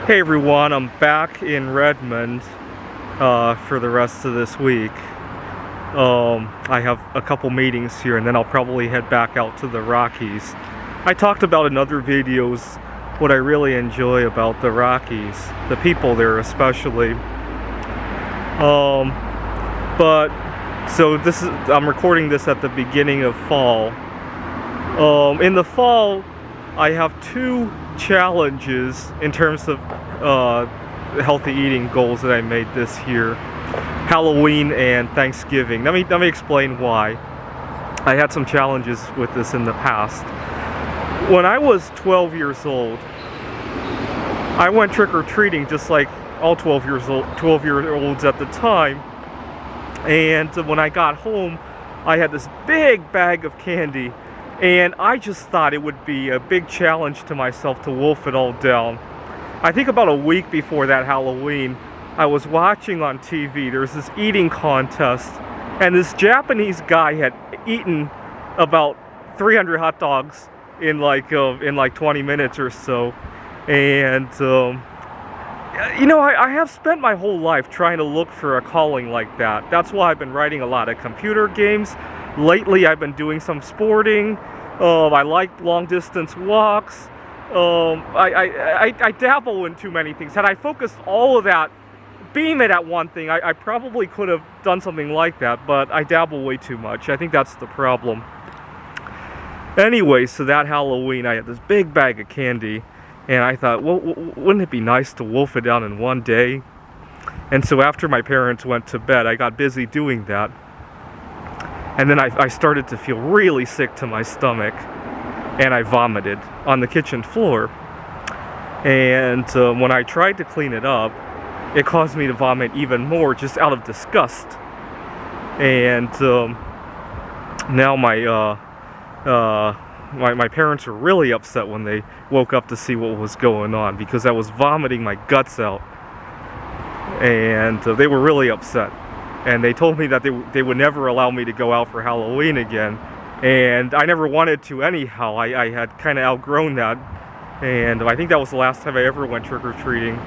Hey everyone, I'm back in Redmond for the rest of this week. I have a couple meetings here and then I'll probably head back out to the Rockies. I talked about in other videos what I really enjoy about the Rockies, the people there especially. I'm recording this at the beginning of fall. In the fall, I have two challenges in terms of healthy eating goals that I made this year: Halloween and Thanksgiving. Let me explain why. I had some challenges with this in the past. When I was 12 years old, I went trick-or-treating just like all 12-year-olds at the time. And when I got home, I had this big bag of candy. And I just thought it would be a big challenge to myself to wolf it all down. I think about a week before that Halloween, I was watching on TV. There was this eating contest, and this Japanese guy had eaten about 300 hot dogs in like 20 minutes or so. And I have spent my whole life trying to look for a calling like that. That's why I've been writing a lot of computer games. Lately, I've been doing some sporting. I like long-distance walks. I dabble in too many things. Had I focused all of that, beam it at one thing, I probably could have done something like that, but I dabble way too much. I think that's the problem. Anyway, so that Halloween, I had this big bag of candy, and I thought, well, wouldn't it be nice to wolf it down in one day? And so after my parents went to bed, I got busy doing that. And then I started to feel really sick to my stomach, and I vomited on the kitchen floor. And when I tried to clean it up, it caused me to vomit even more, just out of disgust. And now my parents were really upset when they woke up to see what was going on, because I was vomiting my guts out. And they were really upset. And they told me that they would never allow me to go out for Halloween again. And I never wanted to anyhow. I had kind of outgrown that. And I think that was the last time I ever went trick-or-treating.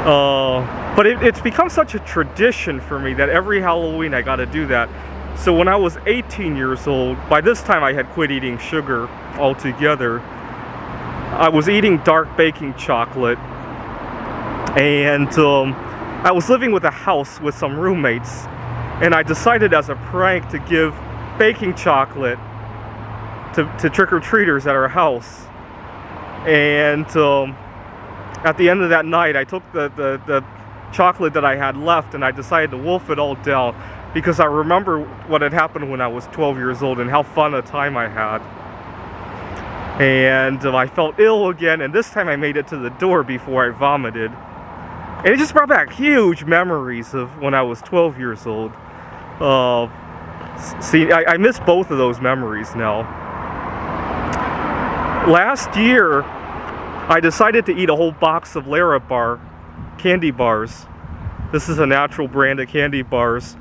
But it's become such a tradition for me that every Halloween I gotta do that. So when I was 18 years old, by this time I had quit eating sugar altogether. I was eating dark baking chocolate. And I was living with a house with some roommates, and I decided as a prank to give baking chocolate to trick-or-treaters at our house. And at the end of that night, I took the chocolate that I had left and I decided to wolf it all down, because I remember what had happened when I was 12 years old and how fun a time I had. And I felt ill again, and this time I made it to the door before I vomited. And it just brought back huge memories of when I was 12 years old. I miss both of those memories now. Last year, I decided to eat a whole box of Larabar candy bars. This is a natural brand of candy bars.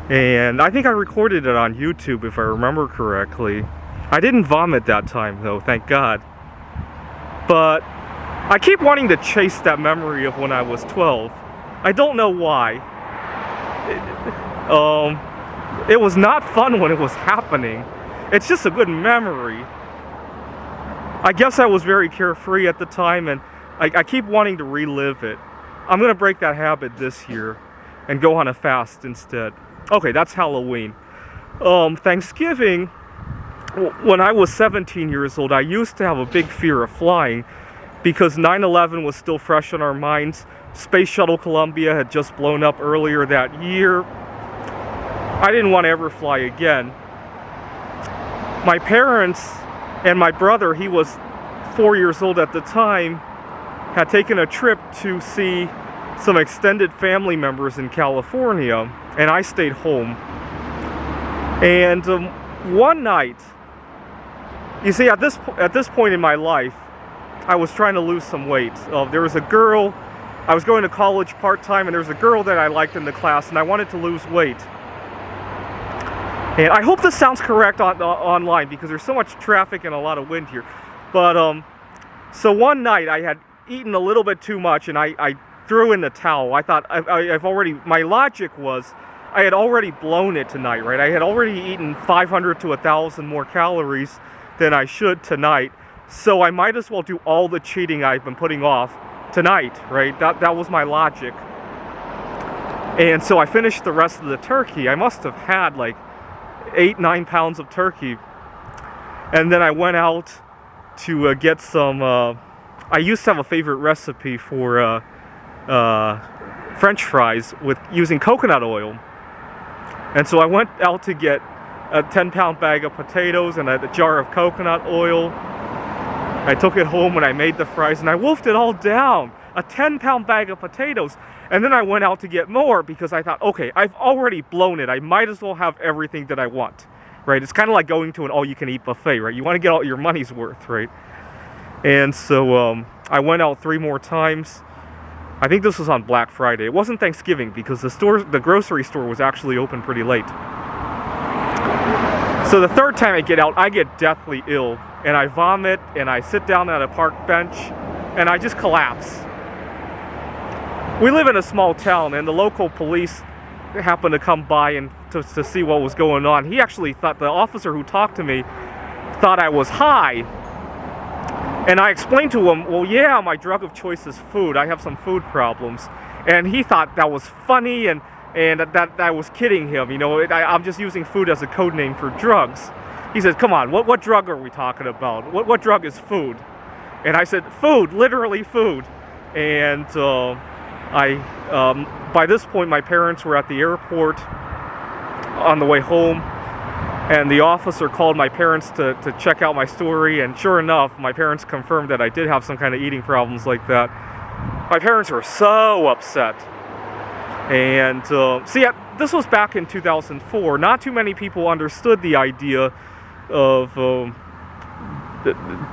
And I think I recorded it on YouTube, if I remember correctly. I didn't vomit that time, though, thank God. But I keep wanting to chase that memory of when I was 12. I don't know why. It was not fun when it was happening. It's just a good memory. I guess I was very carefree at the time, and I keep wanting to relive it. I'm gonna break that habit this year and go on a fast instead. Okay, that's Halloween. Thanksgiving, when I was 17 years old, I used to have a big fear of flying, because 9/11 was still fresh on our minds. Space Shuttle Columbia had just blown up earlier that year. I didn't want to ever fly again. My parents and my brother, he was 4 years old at the time, had taken a trip to see some extended family members in California, and I stayed home. And one night, you see, at this point in my life, I was trying to lose some weight. There was a girl, I was going to college part-time, and there was a girl that I liked in the class, and I wanted to lose weight. And I hope this sounds correct online, because there's so much traffic and a lot of wind here. But So one night I had eaten a little bit too much and I threw in the towel. I thought my logic was I had already blown it tonight, right? I had already eaten 500 to 1,000 more calories than I should tonight. So I might as well do all the cheating I've been putting off tonight, right? That was my logic. And so I finished the rest of the turkey. I must have had like 8-9 pounds of turkey. And then I went out to get some, I used to have a favorite recipe for French fries with using coconut oil. And so I went out to get a 10-pound bag of potatoes and a jar of coconut oil. I took it home and I made the fries and I wolfed it all down. A 10-pound bag of potatoes. And then I went out to get more because I thought, okay, I've already blown it. I might as well have everything that I want, right? It's kind of like going to an all-you-can-eat buffet, right? You want to get all your money's worth, right? And so I went out 3 more times. I think this was on Black Friday. It wasn't Thanksgiving because the grocery store was actually open pretty late. So the 3rd time I get out, I get deathly ill. And I vomit, and I sit down at a park bench, and I just collapse. We live in a small town, and the local police happened to come by and to see what was going on. He actually thought, the officer who talked to me thought I was high. And I explained to him, well, yeah, my drug of choice is food. I have some food problems. And he thought that was funny and that I was kidding him. You know, I'm just using food as a code name for drugs. He said, come on, what drug are we talking about? What drug is food? And I said, food, literally food. And by this point, my parents were at the airport on the way home. And the officer called my parents to check out my story. And sure enough, my parents confirmed that I did have some kind of eating problems like that. My parents were so upset. And see, this was back in 2004. Not too many people understood the idea of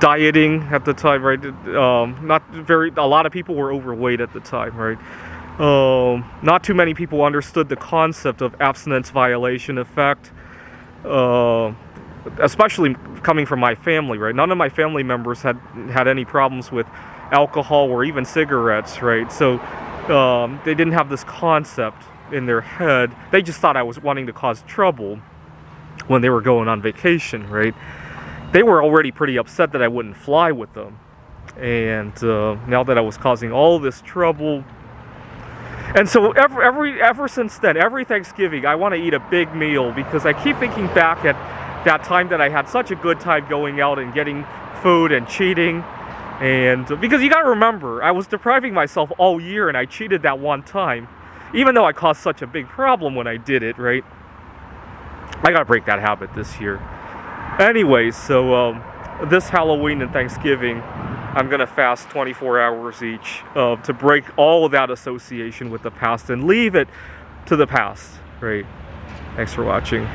dieting at the time, right? A lot of people were overweight at the time, right? Not too many people understood the concept of abstinence violation effect, especially coming from my family, right? None of my family members had any problems with alcohol or even cigarettes, right? So they didn't have this concept in their head. They just thought I was wanting to cause trouble when they were going on vacation, right? They were already pretty upset that I wouldn't fly with them. And now that I was causing all this trouble. And so ever since then, every Thanksgiving, I want to eat a big meal because I keep thinking back at that time that I had such a good time going out and getting food and cheating. And because you got to remember, I was depriving myself all year and I cheated that one time. Even though I caused such a big problem when I did it, right? I got to break that habit this year. Anyways, so this Halloween and Thanksgiving, I'm going to fast 24 hours each to break all of that association with the past and leave it to the past, right? Thanks for watching.